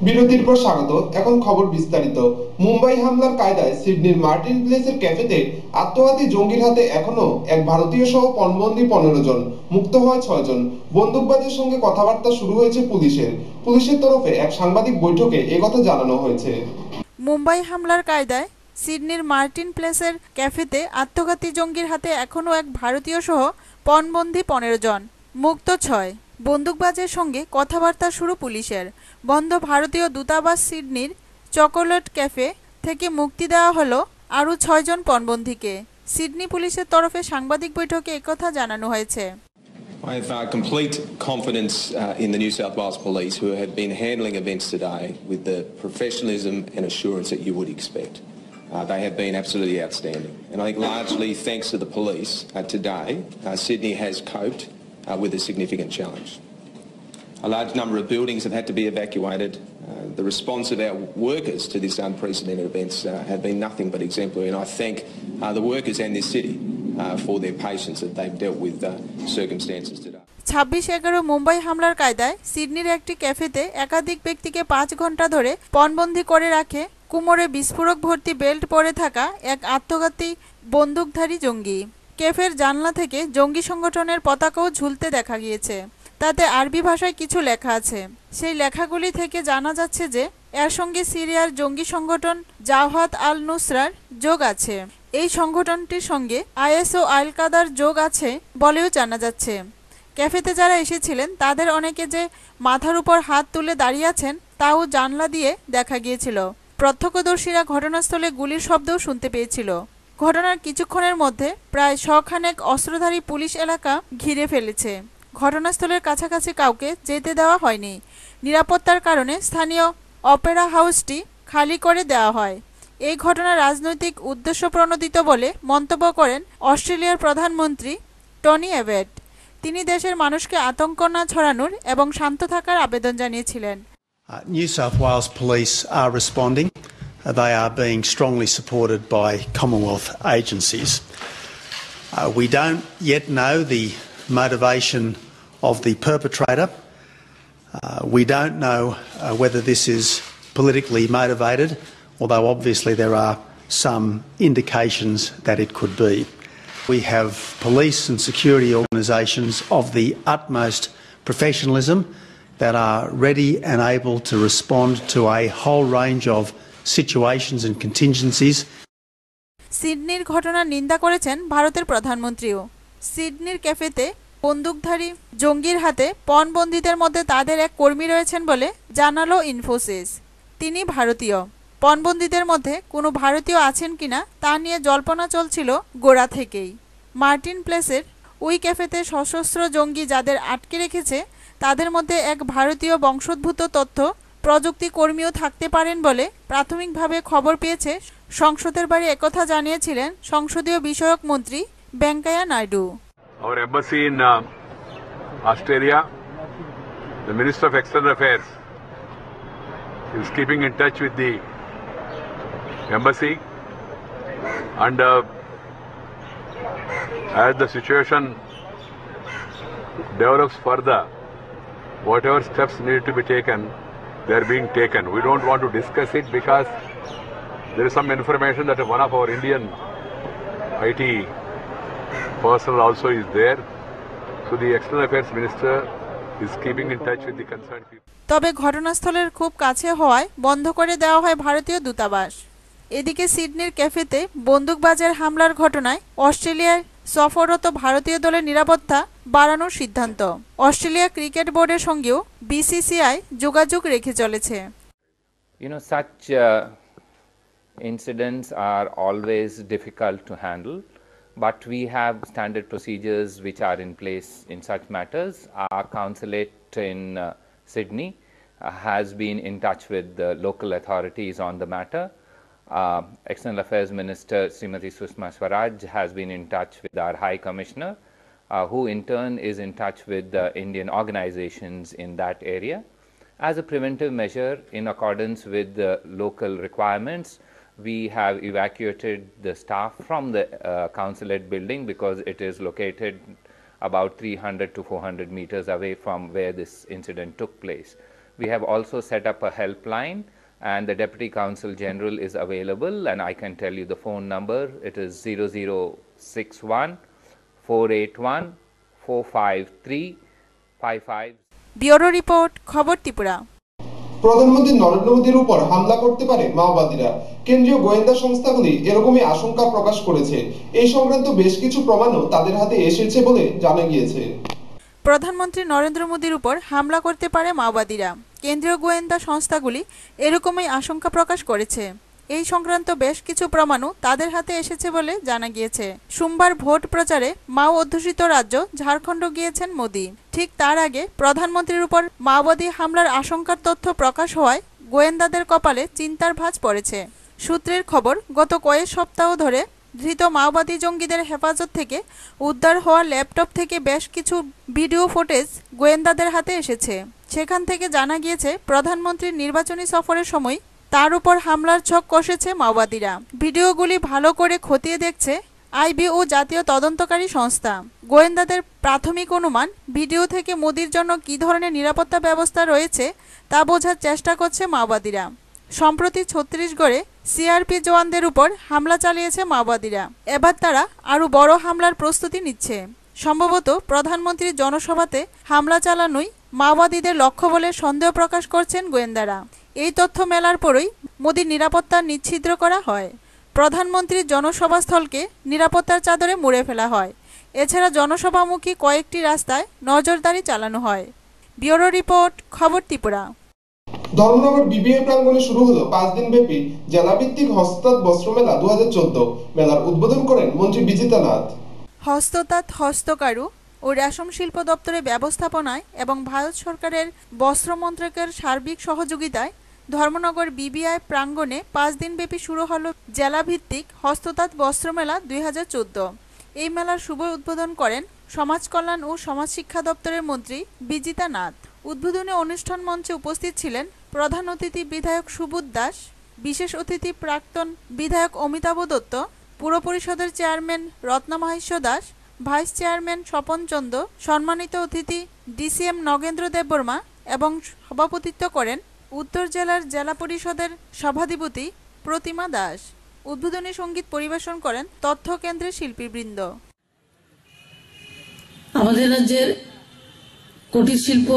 বিরতির পর স্বাগত। এখন খবর বিস্তারিত। মুম্বাই হামলার কায়দায় সিডনির মার্টিন প্লেসের ক্যাফেতে আত্মঘাতী জঙ্গির হাতে এখনো এক ভারতীয় সহ পণবন্দী 15 জন, মুক্ত হয় 6 জন। বন্দুকবাজের সঙ্গে কথাবার্তা শুরু হয়েছে পুলিশের তরফে এক সাংবাদিক বৈঠকে একথা জানানো হয়েছে। মুম্বাই হামলার কায়দায় সিডনির মার্টিন প্লেসের ক্যাফেতে আত্মঘাতী জঙ্গির হাতে এখনও এক ভারতীয় সহ পণবন্দী 15 জন, মুক্ত 6। বন্দুকবাজের সঙ্গে কথাবার্তা শুরু পুলিশের। বন্ধ ভারতীয় দূতাবাস। সিডনির চকোলেট ক্যাফে থেকে মুক্তি দেওয়া হলো আরও 6 জন পণবন্দীকে। সিডনি পুলিশের তরফে সাংবাদিক বৈঠকে একথা জানানো হয়েছে। I have complete confidence in the New South Wales Police, who have been handling events today with the professionalism and assurance that you would expect. They have been absolutely outstanding. And I think largely thanks to the police today, Sydney has coped with a significant challenge. A large number of buildings have had to be evacuated. The response of our workers to this unprecedented events have been nothing but exemplary, and I thank the workers and this city for their patience that they've dealt with circumstances today. 26/11 Mumbai হামলার কায়দায় সিডনির একটি ক্যাফেতে একাধিক ব্যক্তিকে 5 ঘন্টা ধরে পণবন্দী করে রাখে কোমরে বিস্ফোরক ভর্তি বেল্ট পরে থাকা এক আত্মঘাতী বন্দুকধারী জঙ্গি। ক্যাফের জানলা থেকে জঙ্গি সংগঠনের পতাকাও ঝুলতে দেখা গিয়েছে। তাতে আরবি ভাষায় কিছু লেখা আছে। সেই লেখাগুলি থেকে জানা যাচ্ছে যে এর সঙ্গে সিরিয়ার জঙ্গি সংগঠন জাওহাত আল নুসরার যোগ আছে। এই সংগঠনটির সঙ্গে আইএস ও আল কাদার যোগ আছে বলেও জানা যাচ্ছে। ক্যাফেতে যারা এসেছিলেন তাদের অনেকে যে মাথার উপর হাত তুলে দাঁড়িয়ে আছেন তাও জানলা দিয়ে দেখা গিয়েছিল। প্রত্যক্ষদর্শীরা ঘটনাস্থলে গুলির শব্দও শুনতে পেয়েছিল। ঘটনার কিছুক্ষণের মধ্যে প্রায় 100 খানেক অস্ত্রধারী পুলিশ এলাকা ঘিরে ফেলেছে। ঘটনাস্থলের কাছাকাছি কাউকে যেতে দেওয়া হয়নি। নিরাপত্তার কারণে স্থানীয় অপেরা হাউসটি খালি করে দেওয়া হয়। এই ঘটনা রাজনৈতিক উদ্দেশ্যপ্রণোদিত বলে মন্তব্য করেন অস্ট্রেলিয়ার প্রধানমন্ত্রী টনি অ্যাবেট। তিনি দেশের মানুষকে আতঙ্ক না ছড়ানোর এবং শান্ত থাকার আবেদন জানিয়েছিলেন। New South Wales Police are responding. They are being strongly supported by Commonwealth agencies. We don't yet know the motivation of the perpetrator. We don't know whether this is politically motivated, although obviously there are some indications that it could be. We have police and security organisations of the utmost professionalism that are ready and able to respond to a whole range of situations and contingencies. সিডনির ঘটনার নিন্দা করেছেন ভারতের প্রধানমন্ত্রীও। সিডনির ক্যাফেতে বন্দুকধারী জঙ্গির হাতে পণবন্দীদের মধ্যে তাদের এক কর্মী রয়েছেন বলে জানালো ইনফোসিস। তিনি ভারতীয়। পণবন্দীদের মধ্যে কোনো ভারতীয় আছেন কিনা তা নিয়ে জল্পনা চলছিল গোড়া থেকেই। মার্টিন প্লেসের ওই ক্যাফেতে সশস্ত্র জঙ্গি যাদের আটকে রেখেছে তাদের মধ্যে এক ভারতীয় বংশোদ্ভূত তথ্য প্রযুক্তি কর্মীও থাকতে পারেন বলে প্রাথমিকভাবে খবর পেয়েছে সংসদের বাইরে একথা জানিয়েছিলেন সংসদীয় বিষয়ক মন্ত্রী Venkaiah Naidu. Our embassy in Australia, the Minister of External Affairs is keeping in touch with the embassy, and as the situation develops further, whatever steps need to be taken, they are being taken. We don't want to discuss it because there is some information that one of our Indian IT personnel also is there. So the External Affairs Minister is keeping in touch with the concerned people. তবে ঘটনাস্থলের খুব কাছে হওয়ায় বন্ধ করে দেওয়া হয় ভারতীয় দূতাবাস। এদিকে সিডনির ক্যাফেতে বন্দুকবাজের হামলার ঘটনায় অস্ট্রেলিয়ার সফররত ভারতীয় দলের নিরাপত্তা বাড়ানোর সিদ্ধান্ত। অস্ট্রেলিয়া ক্রিকেট বোর্ডের সঙ্গেও বিসিসিআই যোগাযোগ রেখে চলেছে। Such incidents are always difficult to handle, but we have standard procedures which are in place in such matters. Our consulate in Sydney has been in touch with the local authorities on the matter. External Affairs Minister Srimati Sushma Swaraj has been in touch with our High Commissioner, who in turn is in touch with the Indian organizations in that area. As a preventive measure, in accordance with the local requirements, we have evacuated the staff from the consulate building because it is located about 300 to 400 meters away from where this incident took place. We have also set up a helpline, and the Deputy Consul General is available, and I can tell you the phone number. It is 0061 481 45355. Bureau report, খবর ত্রিপুরা। প্রধানমন্ত্রী নরেন্দ্র মোদীর উপর হামলা করতে পারে মাওবাদীরা। কেন্দ্রীয় গোয়েন্দা সংস্থাগুলি এরকমই আশঙ্কা প্রকাশ করেছে। এই সংক্রান্ত বেশ কিছু প্রমাণও তাদের হাতে এসেছে বলে জানা গিয়েছে। প্রধানমন্ত্রী নরেন্দ্র মোদীর উপর হামলা করতে পারে মাওবাদীরা। কেন্দ্রীয় গোয়েন্দা সংস্থাগুলি এরকমই আশঙ্কা প্রকাশ করেছে। এই সংক্রান্ত বেশ কিছু প্রমাণও তাদের হাতে এসেছে বলে জানা গিয়েছে। সোমবার ভোট প্রচারে মাও অধ্যুষিত রাজ্য ঝাড়খণ্ড গিয়েছেন মোদী। ঠিক তার আগে প্রধানমন্ত্রীর উপর মাওবাদী হামলার আশঙ্কার তথ্য প্রকাশ হওয়ায় গোয়েন্দাদের কপালে চিন্তার ভাঁজ পড়েছে। সূত্রের খবর, গত কয়েক সপ্তাহ ধরে ধৃত মাওবাদী জঙ্গিদের হেফাজত থেকে উদ্ধার হওয়া ল্যাপটপ থেকে বেশ কিছু ভিডিও ফুটেজ গোয়েন্দাদের হাতে এসেছে। সেখান থেকে জানা গিয়েছে প্রধানমন্ত্রীর নির্বাচনী সফরের সময় তার উপর হামলার ছক কষেছে মাওবাদীরা। ভিডিওগুলি ভালো করে খতিয়ে দেখছে আইবি ও জাতীয় তদন্তকারী সংস্থা। গোয়েন্দাদের প্রাথমিক অনুমান, ভিডিও থেকে মোদির জন্য কী ধরনের নিরাপত্তা ব্যবস্থা রয়েছে তা বোঝার চেষ্টা করছে মাওবাদীরা। সম্প্রতি ছত্তিশগড়ে সিআরপি জওয়ানদের উপর হামলা চালিয়েছে মাওবাদীরা। এবার তারা আরও বড় হামলার প্রস্তুতি নিচ্ছে। সম্ভবত প্রধানমন্ত্রীর জনসভাতে হামলা চালানোই মাওবাদীদের লক্ষ্য বলে সন্দেহ প্রকাশ করছেন গোয়েন্দারা। এই তথ্য মেলার পরই মোদির নিরাপত্তা নিশ্ছিদ্র করা হয়। প্রধানমন্ত্রীর জনসভাস্থলকে নিরাপত্তার চাদরে মুড়ে ফেলা হয়। এছাড়া জনসভামুখী কয়েকটি রাস্তায় নজরদারি চালানো হয়। ব্যুরো রিপোর্ট, খবর ত্রিপুরা। ধর্মনগর বিবিএ প্রাঙ্গণে শুরু হলো 5 দিনব্যাপী জেলাভিত্তিক হস্ততাঁত বস্ত্রমেলা 2014। মেলার উদ্বোধন করেন মন্ত্রী বিজিতা নাথ। হস্ততাঁত, হস্তকারু ও রেশম শিল্প দপ্তরের ব্যবস্থাপনায় এবং ভারত সরকারের বস্ত্র মন্ত্রকের সার্বিক সহযোগিতায় ধর্মনগর বিবিআই প্রাঙ্গণে 5 দিনব্যাপী শুরু হলো জেলাভিত্তিক হস্ততাঁত বস্ত্রমেলা 2014। এই মেলার শুভ উদ্বোধন করেন সমাজ কল্যাণ ও সমাজ শিক্ষা দপ্তরের মন্ত্রী বিজিতা নাথ। উদ্বোধনী অনুষ্ঠান মঞ্চে উপস্থিত ছিলেন প্রধান অতিথি বিধায়ক সুবোধ দাস, বিশেষ অতিথি প্রাক্তন বিধায়ক অমিতাভ দত্ত, পুর পরিষদের chairman Ratnamaheshwar Das, vice chairman Swapan Chanda, সম্মানিত অতিথি ডিসিএম নগেন্দ্র দেববর্মা এবং সভাপতিত্ব করেন উত্তর জেলার জেলা পরিষদের সভাধিপতি প্রতিমা দাস। উদ্বোধনী সঙ্গীত পরিবেশন করেন তথ্য কেন্দ্রের শিল্পীবৃন্দ। আমাদের রাজ্যের কুটির শিল্প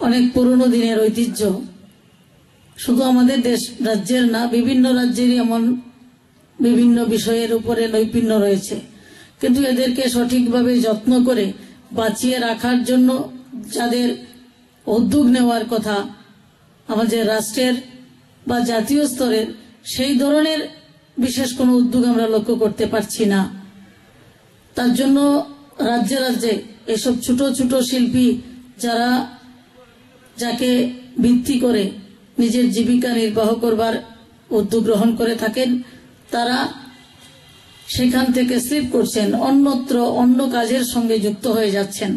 অনেক পুরনো দিনের ঐতিহ্য। শুধু আমাদের দেশ রাজ্যের না, বিভিন্ন রাজ্যেরই এমন বিভিন্ন বিষয়ের উপরে নৈপুণ্য রয়েছে, কিন্তু এদেরকে সঠিকভাবে যত্ন করে বাঁচিয়ে রাখার জন্য যাদের উদ্যোগ নেওয়ার কথা আমাদের রাষ্ট্রের বা জাতীয় স্তরের, সেই ধরনের বিশেষ কোনো উদ্যোগ আমরা লক্ষ্য করতে পারছি না। তার জন্য রাজ্যে রাজ্যে এসব ছোট ছোট শিল্পী যাকে ভিত্তি করে নিজের জীবিকা নির্বাহ করবার উদ্যোগ গ্রহণ করে থাকেন, তারা সেখান থেকে স্লিপ করছেন, অন্যত্র অন্য কাজের সঙ্গে যুক্ত হয়ে যাচ্ছেন।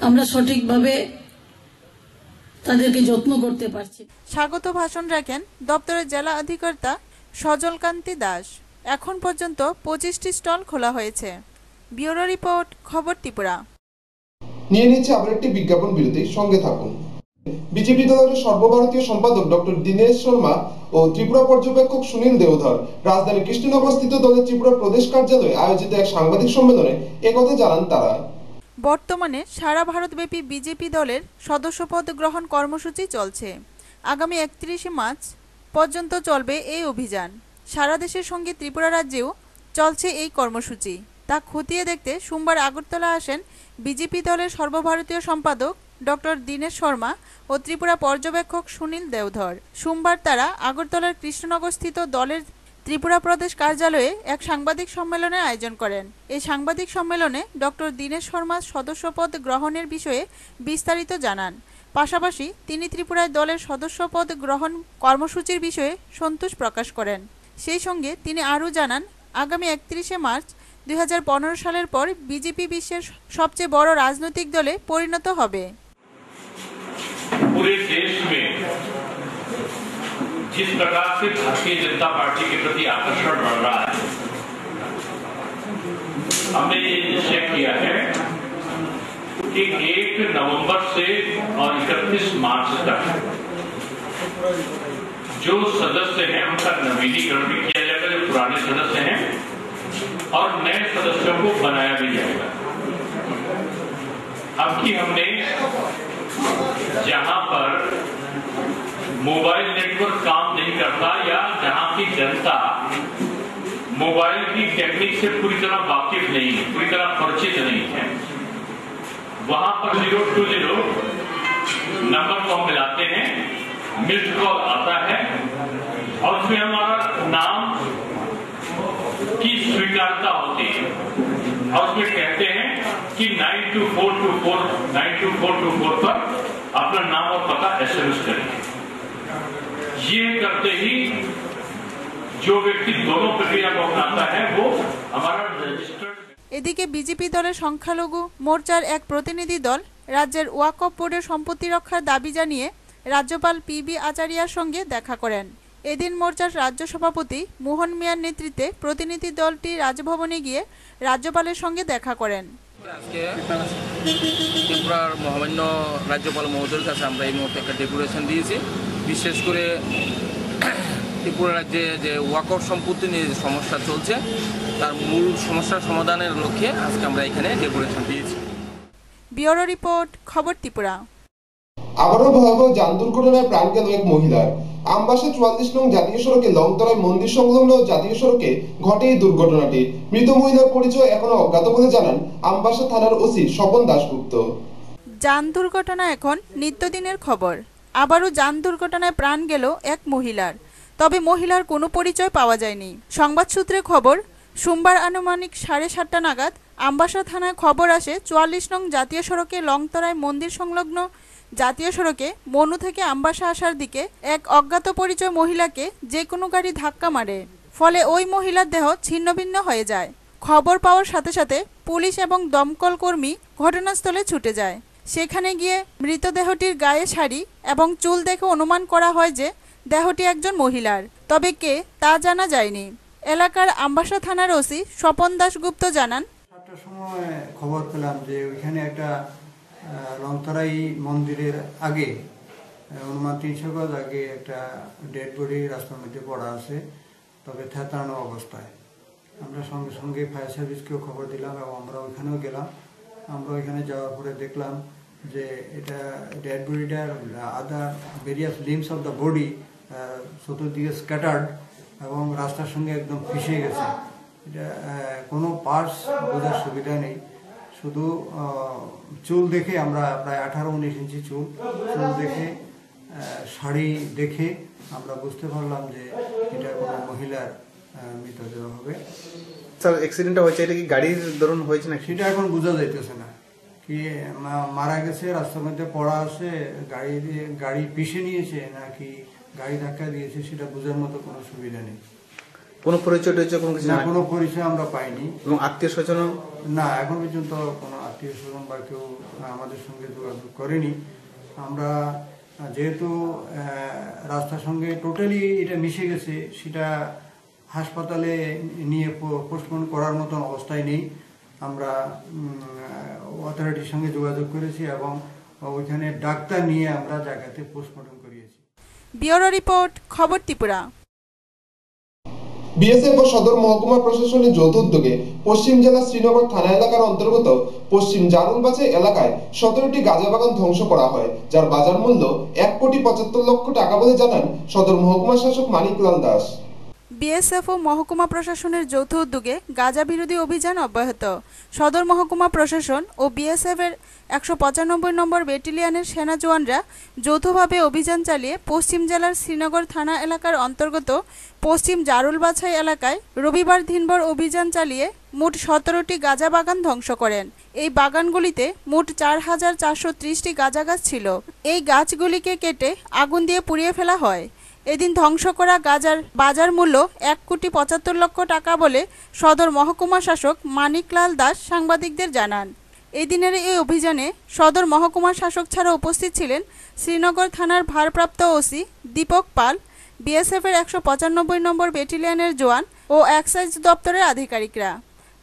আমরা সঠিকভাবে তাদেরকে যত্ন করতে পারছি। স্বাগত ভাষণ রাখেন দপ্তরের জেলা অধিকর্তা সজলকান্তি দাস। এখন পর্যন্ত 25টি স্টল খোলা হয়েছে। ব্যুরো রিপোর্ট, খবর ত্রিপুরা। নিয়ে নিচ্ছে আবার একটি বিজ্ঞাপন বিরতি, সঙ্গে থাকুন। বিজেপি দলের সর্বভারতীয় সম্পাদক ডক্টর দীনেশ শর্মা ও ত্রিপুরা পর্যবেক্ষক সুনীল দেওধর রাজধানী কৃষ্ণনগরস্থিত দলের ত্রিপুরা প্রদেশ কার্যালয়ে আয়োজিত এক সাংবাদিক সম্মেলনে একথা জানান তারা। বর্তমানে সারা ভারতব্যাপী বিজেপি দলের সদস্যপদ গ্রহণ কর্মসূচি চলছে। আগামী 31 মার্চ পর্যন্ত চলবে এই অভিযান। সারা দেশের সঙ্গে ত্রিপুরা রাজ্যেও চলছে এই কর্মসূচি। তা খতিয়ে দেখতে সোমবার আগরতলা আসেন বিজেপি দলের সর্বভারতীয় সম্পাদক ডক্টর দীনেশ শর্মা ও ত্রিপুরা পর্যবেক্ষক সুনীল দেওধর। সোমবার তারা আগরতলার কৃষ্ণনগরস্থিত দলের ত্রিপুরা প্রদেশ কার্যালয়ে এক সাংবাদিক সম্মেলনের আয়োজন করেন। এই সাংবাদিক সম্মেলনে ডক্টর দীনেশ শর্মা সদস্যপদ গ্রহণের বিষয়ে বিস্তারিত জানান। পাশাপাশি তিনি ত্রিপুরায় দলের সদস্যপদ গ্রহণ কর্মসূচির বিষয়ে সন্তোষ প্রকাশ করেন। সেই সঙ্গে তিনি আরও জানান, আগামী 31 মার্চ 2015 সালের পর বিজেপি বিশ্বের সবচেয়ে বড় রাজনৈতিক দলে পরিণত হবে। पूरे देश में जिस प्रकार से भारतीय जनता पार्टी के प्रति आकर्षण बढ़ रहा है, हमने ये निश्चय किया है कि कि 1 नवंबर से और 31 मार्च तक जो सदस्य हैं उनका नवीनीकरण भी किया जाएगा, जो पुराने सदस्य हैं, और नए सदस्यों को बनाया भी जाएगा। अब की हमने जहां पर मोबाइल नेटवर्क काम नहीं करता या जहां की जनता मोबाइल की टेक्निक से पूरी तरह वाकिफ नहीं है, पूरी तरह परिचित नहीं है, वहां पर 020 नंबर को हम मिलाते हैं, मिस्ड कॉल आता है और उसमें हमारा नाम की स्वीकारता होती है और उसमें कहते हैं कि 92424 पर अपना नाम और पता SMS करें। ये करते ही जो व्यक्ति दोनों प्रक्रिया को अपनाता है वो हमारा रजिस्टर्ड। এদিকে বিজেপি দলের সংখ্যালঘু মোর্চার এক প্রতিনিধি দল রাজ্যের ওয়াকফ বোর্ডের সম্পত্তি রক্ষার দাবি জানিয়ে রাজ্যপাল PB আচারিয়ার সঙ্গে দেখা করেন। এদিন মোর্চার রাজ্য সভাপতি মোহন মিয়ার নেতৃত্বে প্রতিনিধি দলটি রাজভবনে গিয়ে রাজ্যপালের সঙ্গে দেখা করেন। আজকে ত্রিপুরার মহামান্য রাজ্যপাল মহোদয়ের কাছে আমরা এই মুহূর্তে একটা ডেপুটেশন দিয়েছি। বিশেষ করে ত্রিপুরা রাজ্যে যে ওয়াকফ সম্পত্তি নিয়ে সমস্যা চলছে তার মূল সমস্যার সমাধানের লক্ষ্যে আজকে আমরা এখানে ডেপুটেশন দিয়েছি। ব্যুরো রিপোর্ট, খবর ত্রিপুরা। আবারও ভয়াবহ যান দুর্ঘটনায় প্রাণ গেল এক মহিলার। আমবাসা 44 নং জাতীয় সড়কে লংতরাই মন্দির সংলগ্ন জাতীয় সড়কে ঘটে এই দুর্ঘটনাটি। মৃত মহিলার পরিচয় এখনো অজ্ঞাত বলে জানান আমবাসা থানার ওসি স্বপন দাশগুপ্ত। যান দুর্ঘটনা এখন নিত্যদিনের খবর। আবারও যান দুর্ঘটনায় প্রাণ গেল এক মহিলার, তবে মহিলার কোনো পরিচয় পাওয়া যায়নি। সংবাদ সূত্রে খবর, সোমবার আনুমানিক 7:30 নাগাদ আমবাসা থানায় খবর আসে 44 নং জাতীয় সড়কে লংতরাই মন্দির সংলগ্ন জাতীয় সড়কে মনু থেকে আমবাসা আসার দিকে এক অজ্ঞাত পরিচয় মহিলাকে যে কোনো গাড়ি ধাক্কা মারে। ফলে ওই মহিলার দেহ ছিন্নভিন্ন হয়ে যায়। খবর পাওয়ার সাথে সাথে পুলিশ এবং দমকল কর্মী ঘটনাস্থলে ছুটে যায়। সেখানে গিয়ে মৃতদেহটির গায়ে শাড়ি এবং চুল দেখে অনুমান করা হয় যে দেহটি একজন মহিলার, তবে কে তা জানা যায়নি। এলাকার আমবাসা থানার ওসি স্বপন দাশগুপ্ত জানান, 7টার সময় খবর পেলাম যে ওইখানে একটা লংতরাই মন্দিরের আগে অনুমান 300 গজ আগে একটা ডেড বডি রাস্তার মধ্যে পড়া আছে, তবে থেতানো অবস্থায়। আমরা সঙ্গে সঙ্গে ফায়ার সার্ভিসকেও খবর দিলাম এবং আমরা ওইখানেও গেলাম। আমরা ওইখানে যাওয়ার পরে দেখলাম যে এটা ডেড বডিটার other various limbs of the body চতুর্দিকে স্ক্যাটার্ড এবং রাস্তার সঙ্গে একদম ফিসে গেছে। এটা কোনো পার্টস বোঝার সুবিধা নেই, শুধু চুল দেখে আমরা প্রায় 18-19 ইঞ্চি চুল দেখে শাড়ি দেখে আমরা বুঝতে পারলাম যে এটা কোনো মহিলার মৃতদেহ হবে। স্যার, অ্যাক্সিডেন্টটা হয়েছে এটা কি গাড়ির দরুন হয়েছে না? সেটা এখন বোঝা যাইতেছে না, কি মারা গেছে রাস্তার মধ্যে পড়া আছে, গাড়ি পিষে নিয়েছে নাকি গাড়ি ধাক্কা দিয়েছে সেটা বোঝার মতো কোনো সুবিধা নেই। কোনো পরিচয় কোনো কিছু না? কোনো পরিচয় আমরা পাইনি। এবং আত্মীয় স্বজন? না, এখন পর্যন্ত কোনো আত্মীয় স্বজন বা কেউ আমাদের সঙ্গে যোগাযোগ করেনি। আমরা যেহেতু রাস্তার সঙ্গে টোটালি এটা মিশে গেছে, সেটা হাসপাতালে নিয়ে পোস্টমর্টম করার মতন অবস্থায় নেই। আমরা অথরিটির সঙ্গে যোগাযোগ করেছি এবং ওইখানে ডাক্তার নিয়ে আমরা জায়গাতে পোস্টমর্টম করিয়েছি। ব্যুরো রিপোর্ট, খবর ত্রিপুরা। বিএসএফ ও সদর মহকুমা প্রশাসনের যৌথ উদ্যোগে পশ্চিম জেলার শ্রীনগর থানা এলাকার অন্তর্গত পশ্চিম জারুলবাজার এলাকায় 17টি গাঁজা বাগান ধ্বংস করা হয়, যার বাজার মূল্য 1,75,00,000 টাকা বলে জানান সদর মহকুমা শাসক মানিকলাল দাস। বিএসএফ ও মহকুমা প্রশাসনের যৌথ উদ্যোগে গাঁজা বিরোধী অভিযান অব্যাহত। সদর মহকুমা প্রশাসন ও বিএসএফ এর 195 নম্বর ব্যাটালিয়নের সেনা জওয়ানরা যৌথভাবে অভিযান চালিয়ে পশ্চিম জেলার শ্রীনগর থানা এলাকার অন্তর্গত পশ্চিম জারুলবাছাই এলাকায় রবিবার দিনভর অভিযান চালিয়ে মোট 17টি গাঁজা বাগান ধ্বংস করেন। এই বাগানগুলিতে মোট 4,430টি গাঁজা গাছ ছিল। এই গাছগুলিকে কেটে আগুন দিয়ে পুড়িয়ে ফেলা হয়। এদিন ধ্বংস করা গাঁজার বাজার মূল্য 1,75,00,000 টাকা বলে সদর মহকুমা শাসক মানিকলাল দাস সাংবাদিকদের জানান। এদিনের এই অভিযানে সদর মহকুমা শাসক ছাড়া উপস্থিত ছিলেন শ্রীনগর থানার ভারপ্রাপ্ত ওসি দীপক পাল, বিএসএফ এর 195 নম্বর ব্যাটালিয়নের জওয়ান ও এক্সাইজ দপ্তরের আধিকারিকরা।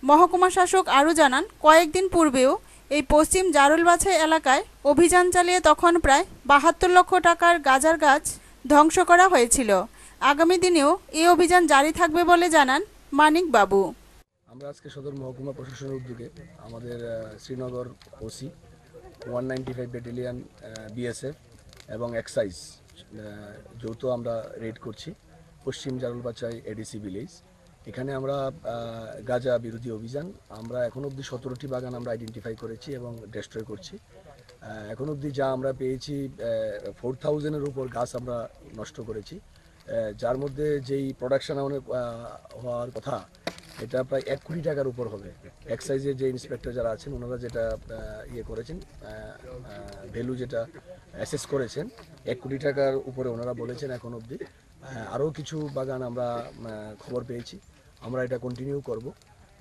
মহকুমা শাসক আরও জানান, কয়েকদিন পূর্বেও এই পশ্চিম জারুলবাছাই এলাকায় অভিযান চালিয়ে তখন প্রায় ৭২ লক্ষ টাকার গাঁজার গাছ ধ্বংস করা হয়েছিল। আগামী দিনেও এই অভিযান জারি থাকবে বলে জানান মানিক বাবু। আমরা আজকে সদর মহকুমা প্রশাসনের উদ্যোগে আমাদের শ্রীনগর ওসি 195 ব্যাটালিয়ন বিএসএফ এবং এক্সাইজ যৌথ আমরা রেড করছি পশ্চিম জারুলবাছাই এডিসি ভিলেজ। এখানে আমরা গাঁজা বিরোধী অভিযান আমরা এখন অবধি 17টি বাগান আমরা আইডেন্টিফাই করেছি এবং ডেস্ট্রয় করছি। এখন অবধি যা আমরা পেয়েছি 4000-এর উপর গাছ আমরা নষ্ট করেছি, যার মধ্যে যেই প্রোডাকশন হওয়ার কথা এটা প্রায় 1 কোটি টাকার উপর হবে। এক্সাইজের যে ইন্সপেক্টর যারা আছেন ওনারা যেটা করেছেন ভ্যালু যেটা অ্যাসেস করেছেন 1 কোটি টাকার উপরে ওনারা বলেছেন এখন অবধি। আরও কিছু বাগান আমরা খবর পেয়েছি, আমরা এটা কন্টিনিউ করব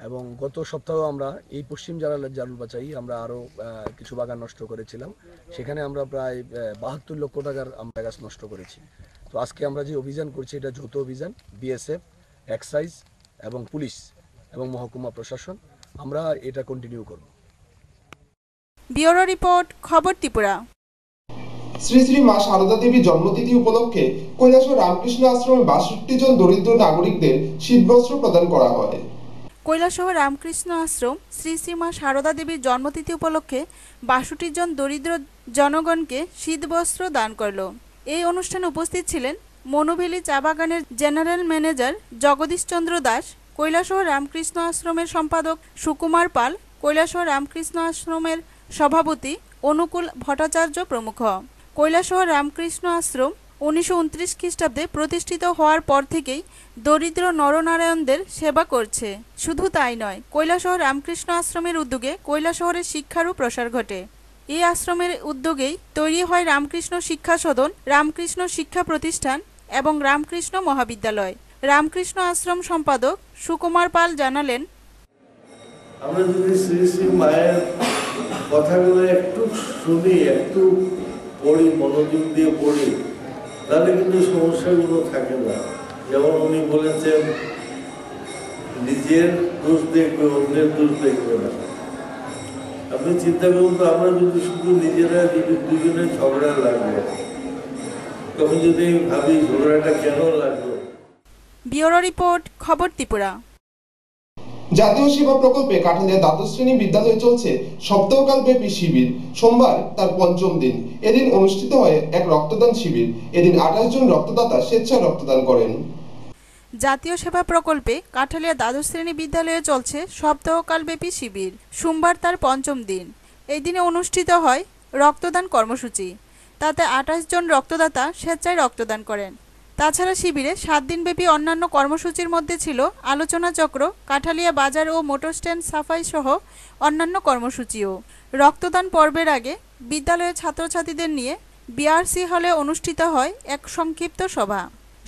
এবং গত সপ্তাহেও আমরা এই পশ্চিম জারুলবাছাই আমরা আরও কিছু বাগান নষ্ট করেছিলাম, সেখানে আমরা প্রায় ৭২ লক্ষ টাকার আমরা গাছ নষ্ট করেছি। তো আজকে আমরা যে অভিযান করছি এটা যৌথ অভিযান বিএসএফ, এক্সাইজ এবং পুলিশ এবং মহকুমা প্রশাসন, আমরা এটা কন্টিনিউ করব। ব্যুরো রিপোর্ট, খবর ত্রিপুরা। শ্রী শ্রী মা সারদা দেবী জন্মতিথি উপলক্ষে কৈলাসহর রামকৃষ্ণ আশ্রমে ৬২ জন দরিদ্র নাগরিকদের শীতবস্ত্র প্রদান করা হয়। কৈলাসহর রামকৃষ্ণ আশ্রম শ্রী শ্রী মা সারদা দেবীর জন্মতিথি উপলক্ষে ৬২ জন দরিদ্র জনগণকে শীতবস্ত্র দান করল। এই অনুষ্ঠানে উপস্থিত ছিলেন মনোভেলি চা বাগানের জেনারেল ম্যানেজার জগদীশ চন্দ্র দাস, কৈলাসহর রামকৃষ্ণ আশ্রমের সম্পাদক সুকুমার পাল, কৈলাসহর রামকৃষ্ণ আশ্রমের সভাপতি অনুকূল ভট্টাচার্য প্রমুখ। কৈলাসহর রামকৃষ্ণ আশ্রম 1929 খ্রিস্টাব্দে প্রতিষ্ঠিত হওয়ার পর থেকেই দরিদ্র নরনারায়ণদের সেবা করছে। শুধু তাই নয়, কৈলাসহর রামকৃষ্ণ আশ্রমের উদ্যোগে কৈলাসহরের শিক্ষারও প্রসার ঘটে। এই আশ্রমের উদ্যোগেই তৈরি হয় রামকৃষ্ণ শিক্ষা সদন, রামকৃষ্ণ শিক্ষা প্রতিষ্ঠান এবং রামকৃষ্ণ মহাবিদ্যালয়। রামকৃষ্ণ আশ্রম সম্পাদক সুকুমার পাল জানালেন, আমরা যদি শ্রী শ্রী মায়ের কথাগুলো একটু শুনি, একটু পড়ি, মনোযোগ দিয়ে পড়ি, তাহলে কিন্তু সমস্যাগুলো থাকে না। যেমন উনি বলেছেন নিজের দোষ দেখবে, অন্যের দোষ দেখবে না। আপনি চিন্তা করুন তো, আমরা যদি শুধু নিজেরা যদি দুজনে ঝগড়া লাগবে, তখন যদি ভাবি ঝগড়াটা কেন লাগলো। ব্যুরো রিপোর্ট, খবর ত্রিপুরা। জাতীয় সেবা প্রকল্পে কাঠালিয়া দ্বাদশ শ্রেণী বিদ্যালয়ে চলছে সপ্তাহকাল ব্যাপী শিবির। সোমবার তার ৫ম দিন। এদিন অনুষ্ঠিত হয় এক রক্তদান শিবির। এদিন ২৮ জন রক্তদাতা স্বেচ্ছায় রক্তদান করেন। জাতীয় সেবা প্রকল্পে কাঠালিয়া দ্বাদশ শ্রেণী বিদ্যালয়ে চলছে সপ্তাহকাল ব্যাপী শিবির। সোমবার তার ৫ম দিন। এই দিনে অনুষ্ঠিত হয় রক্তদান কর্মসূচি। তাতে ২৮ জন রক্তদাতা স্বেচ্ছায় রক্তদান করেন। তাছাড়া শিবিরে ৭ দিনব্যাপী অন্যান্য কর্মসূচির মধ্যে ছিল আলোচনা চক্র, কাঠালিয়া বাজার ও মোটর স্ট্যান্ড সাফাই সহ অন্যান্য কর্মসূচিও। রক্তদান পর্বের আগে বিদ্যালয়ের ছাত্রছাত্রীদের নিয়ে বিআরসি হলে অনুষ্ঠিত হয় এক সংক্ষিপ্ত সভা।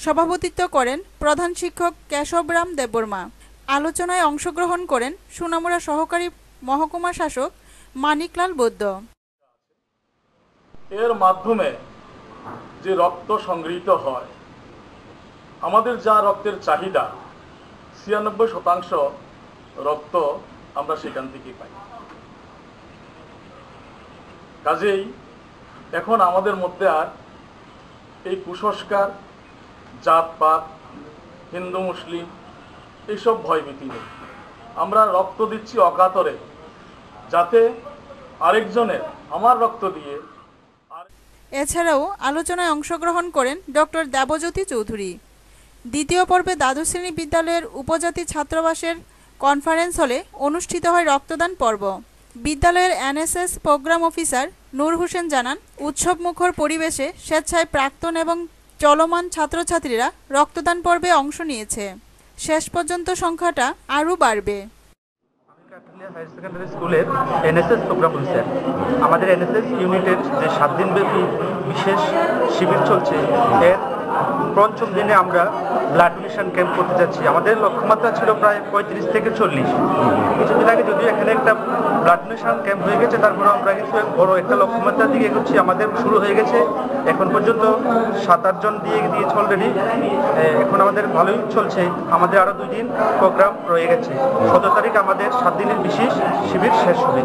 সভাপতিত্ব করেন প্রধান শিক্ষক কেশবরাম দেববর্মা। আলোচনায় অংশগ্রহণ করেন সোনামুড়া সহকারী মহকুমা শাসক মানিকলাল বৈদ্য। এর মাধ্যমে যে রক্ত সংগৃহীত হয়, আমাদের যা রক্তের চাহিদা ৯৬% রক্ত আমরা সেখান থেকেই পাই। কাজেই এখন আমাদের মধ্যে আর এই কুসংস্কার, জাতপাত, হিন্দু মুসলিম এইসব ভয়ভীতি নেই। আমরা রক্ত দিচ্ছি অকাতরে, যাতে আরেকজনের আমার রক্ত দিয়ে। এছাড়াও আলোচনায় অংশগ্রহণ করেন ডক্টর দেবজ্যোতি চৌধুরী। দ্বিতীয় পর্বে দ্বাদশ শ্রেণী বিদ্যালয়ের উপজাতি ছাত্রাবাসের কনফারেন্স হলে অনুষ্ঠিত হয় রক্তদান পর্ব। বিদ্যালয়ের এনএসএস প্রোগ্রাম অফিসার নূর হোসেন জানান, উৎসবমুখর পরিবেশে স্বেচ্ছায় প্রাক্তন এবং চলমান ছাত্রছাত্রীরা রক্তদান পর্বে অংশ নিয়েছে। শেষ পর্যন্ত সংখ্যাটা আরও বাড়বে। হায়ার সেকেন্ডারি স্কুলের এনএসএস প্রোগ্রাম অফিসার। আমাদের এনএসএস ইউনিটের যে 7 দিনব্যাপী বিশেষ শিবির চলছে, এর পঞ্চম দিনে আমরা ব্লাড ডোনেশন ক্যাম্প করতে যাচ্ছি। আমাদের লক্ষ্যমাত্রা ছিল প্রায় 35 থেকে 40। কিছুদিন আগে যদিও এখানে একটা ব্লাড ডোনেশন ক্যাম্প হয়ে গেছে, তারপরে আমরা কিন্তু বড় একটা লক্ষ্যমাত্রার দিকে এগোচ্ছি। আমাদের শুরু হয়ে গেছে, এখন পর্যন্ত 7-8 জন দিয়েছে অলরেডি। এখন আমাদের ভালোই চলছে। আমাদের আরও 2 দিন প্রোগ্রাম রয়ে গেছে। 17 তারিখ আমাদের 7 দিনের বিশেষ শিবির শেষ হবে।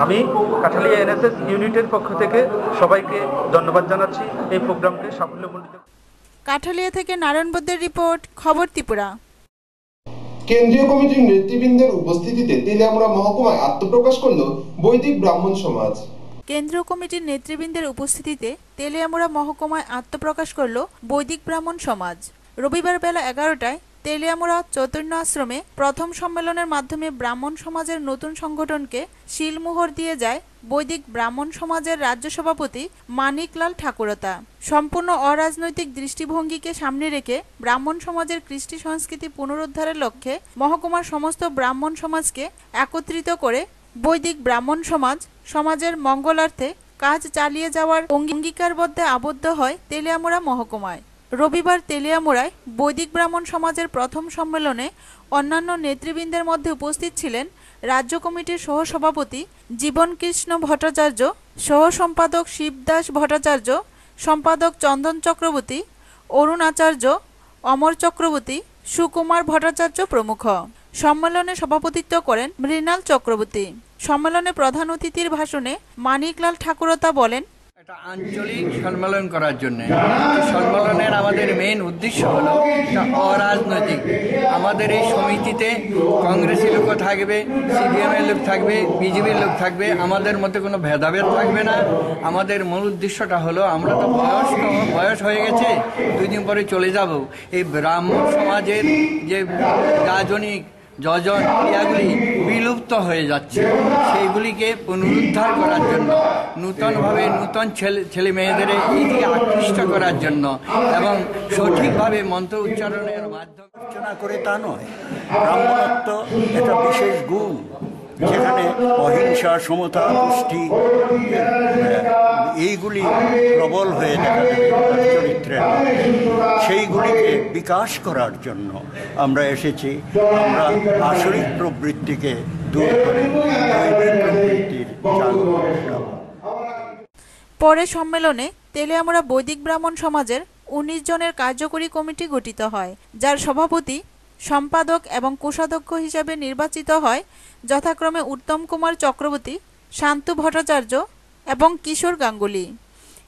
আমি কাঠালিয়া এনএসএস ইউনিটের পক্ষ থেকে সবাইকে ধন্যবাদ জানাচ্ছি এই প্রোগ্রামকে সাফল্যমণ্ডিত। কাঠালিয়া থেকে নারায়ণ বদ্দের রিপোর্ট, খবর ত্রিপুরা। কেন্দ্রীয় কমিটির নেতৃবৃন্দের উপস্থিতিতে তেলিয়ামুড়া মহকুমায় আত্মপ্রকাশ করল বৈদিক ব্রাহ্মণ সমাজ। কেন্দ্রীয় কমিটির নেতৃবৃন্দের উপস্থিতিতে তেলিয়ামুড়া মহকুমায় আত্মপ্রকাশ করল বৈদিক ব্রাহ্মণ সমাজ। রবিবার বেলা 11টায় তেলিয়ামুড়া চৈতন্য আশ্রমে প্রথম সম্মেলনের মাধ্যমে ব্রাহ্মণ সমাজের নতুন সংগঠনকে শিলমোহর দিয়ে যায় বৈদিক ব্রাহ্মণ সমাজের রাজ্য সভাপতি মানিকলাল ঠাকুরতা। সম্পূর্ণ অরাজনৈতিক দৃষ্টিভঙ্গিকে সামনে রেখে ব্রাহ্মণ সমাজের কৃষ্টি সংস্কৃতি পুনরুদ্ধারের লক্ষ্যে মহকুমার সমস্ত ব্রাহ্মণ সমাজকে একত্রিত করে বৈদিক ব্রাহ্মণ সমাজ সমাজের মঙ্গলার্থে কাজ চালিয়ে যাওয়ার অঙ্গীকারবদ্ধে আবদ্ধ হয় তেলিয়ামুড়া মহকুমায়। রবিবার তেলিয়ামুড়ায় বৈদিক ব্রাহ্মণ সমাজের প্রথম সম্মেলনে অন্যান্য নেতৃবৃন্দের মধ্যে উপস্থিত ছিলেন রাজ্য কমিটির সহসভাপতি জীবন কৃষ্ণ ভট্টাচার্য, সহ সম্পাদক শিবদাস ভট্টাচার্য, সম্পাদক চন্দন চক্রবর্তী, অরুণ আচার্য, অমর চক্রবর্তী, সুকুমার ভট্টাচার্য প্রমুখ। সম্মেলনে সভাপতিত্ব করেন মৃণাল চক্রবর্তী। সম্মেলনে প্রধান অতিথির ভাষণে মানিকলাল ঠাকুরতা বলেন, একটা আঞ্চলিক সম্মেলন করার জন্য সম্মেলনের আমাদের মেইন উদ্দেশ্য হলো একটা অরাজনৈতিক। আমাদের এই সমিতিতে কংগ্রেসের লোকও থাকবে, সিপিএমের লোক থাকবে, বিজেপির লোক থাকবে, আমাদের মধ্যে কোনো ভেদাভেদ থাকবে না। আমাদের মূল উদ্দেশ্যটা হলো আমরা তো বয়স হয়ে গেছে, 2 দিন পরে চলে যাব। এই ব্রাহ্মণ সমাজের যে রাজনৈতিক যজন ক্রিয়াগুলি বিলুপ্ত হয়ে যাচ্ছে, সেইগুলিকে পুনরুদ্ধার করার জন্য, নূতনভাবে নূতন ছেলে মেয়েদের এই দিকে আকৃষ্ট করার জন্য এবং সঠিকভাবে মন্ত্র উচ্চারণের মাধ্যমে আলোচনা করে তা নয়। ব্রাহ্মণত্ব একটা বিশেষ গুণ, যেখানে অহিংসা, সমতা, পুষ্টি এইগুলি প্রবল হয়ে দেখা যাবে চরিত্রের। সেইগুলিকে বিকাশ করার জন্য আমরা এসেছি। আমরা আসরিক প্রবৃত্তিকে দূর করে দৈবিক প্রবৃত্তির চালু করব। পরে সম্মেলনে তেলিয়ামুড়া বৈদিক ব্রাহ্মণ সমাজের 19 জনের কার্যকরী কমিটি গঠিত হয়, যার সভাপতি, সম্পাদক এবং কোষাধ্যক্ষ হিসাবে নির্বাচিত হয় যথাক্রমে উত্তম কুমার চক্রবর্তী, শান্তু ভট্টাচার্য এবং কিশোর গাঙ্গুলি।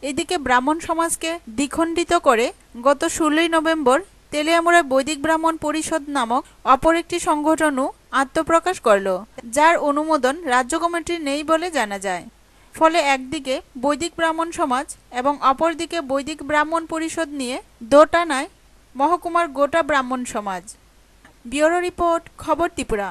এদিকে ব্রাহ্মণ সমাজকে দ্বিখণ্ডিত করে গত 16 নভেম্বর তেলিয়ামুড়া বৈদিক ব্রাহ্মণ পরিষদ নামক অপর একটি সংগঠনও আত্মপ্রকাশ করল, যার অনুমোদন রাজ্য কমিটির নেই বলে জানা যায়। ফলে একদিকে বৈদিক ব্রাহ্মণ সমাজ এবং অপরদিকে বৈদিক ব্রাহ্মণ পরিষদ নিয়ে দোটানায় মহকুমার গোটা ব্রাহ্মণ সমাজ। ব্যুরো রিপোর্ট, খবর ত্রিপুরা।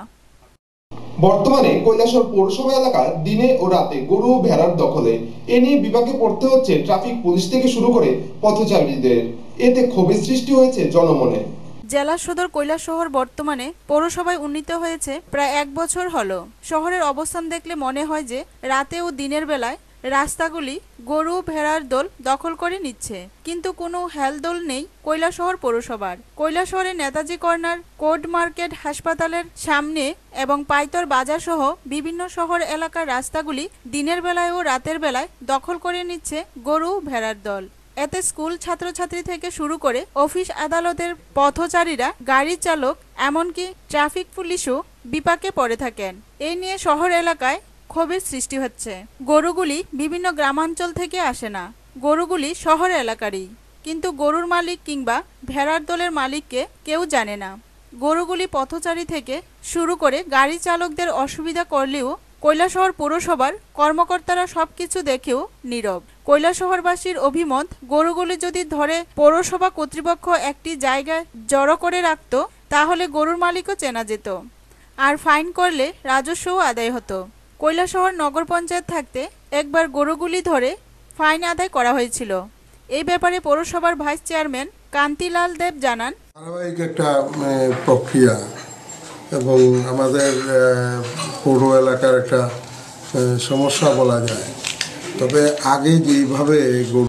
বর্তমানে কৈলাসহর পৌরসভা এলাকা দিনে ও রাতে গরু ও ভেড়ার দখলে। এ নিয়ে বিপাকে পড়তে হচ্ছে ট্রাফিক পুলিশ থেকে শুরু করে পথচারীদের। এতে ক্ষোভের সৃষ্টি হয়েছে জনমনে। জেলা সদর কৈলাসহর বর্তমানে পৌরসভায় উন্নীত হয়েছে প্রায় 1 বছর হলো। শহরের অবস্থান দেখলে মনে হয় যে রাতে ও দিনের বেলায় রাস্তাগুলি গরু ভেড়ার দল দখল করে নিচ্ছে, কিন্তু কোনো হেলদোল নেই কৈলাসহর পৌরসভার। কৈলাসহরে নেতাজি কর্নার, কোড মার্কেট, হাসপাতালের সামনে এবং পাইতর বাজার সহ বিভিন্ন শহর এলাকার রাস্তাগুলি দিনের বেলায় ও রাতের বেলায় দখল করে নিচ্ছে গরু ভেড়ার দল। এতে স্কুল ছাত্রছাত্রী থেকে শুরু করে অফিস আদালতের পথচারীরা, গাড়ি চালক, এমনকি ট্রাফিক পুলিশও বিপাকে পড়ে থাকেন। এই নিয়ে শহর এলাকায় ক্ষোভের সৃষ্টি হচ্ছে। গরুগুলি বিভিন্ন গ্রামাঞ্চল থেকে আসে না, গরুগুলি শহর এলাকারই, কিন্তু গরুর মালিক কিংবা ভেড়ার দলের মালিককে কেউ জানে না। গরুগুলি পথচারী থেকে শুরু করে গাড়ি চালকদের অসুবিধা করলেও কৈলাসহর পৌরসভার কর্মকর্তারা সবকিছু দেখেও নীরব। কৈলাসহরবাসীর অভিমত, গরুগুলি যদি ধরে পৌরসভা কর্তৃপক্ষ একটি জায়গায় জড়ো করে রাখত, তাহলে গরুর মালিকও চেনা যেত, আর ফাইন করলে রাজস্বও আদায় হতো। কৈলাসহর নগর পঞ্চায়েত থাকতে একবার গরুগুলি ধরে ফাইন আদায় করা হয়েছিল। এই ব্যাপারে পৌরসভার ভাইস চেয়ারম্যান কান্তিলাল দেব জানান, ধারাবাহিক একটা প্রক্রিয়া এবং আমাদের পৌর এলাকার একটা সমস্যা বলা যায়। তবে আগে যেইভাবে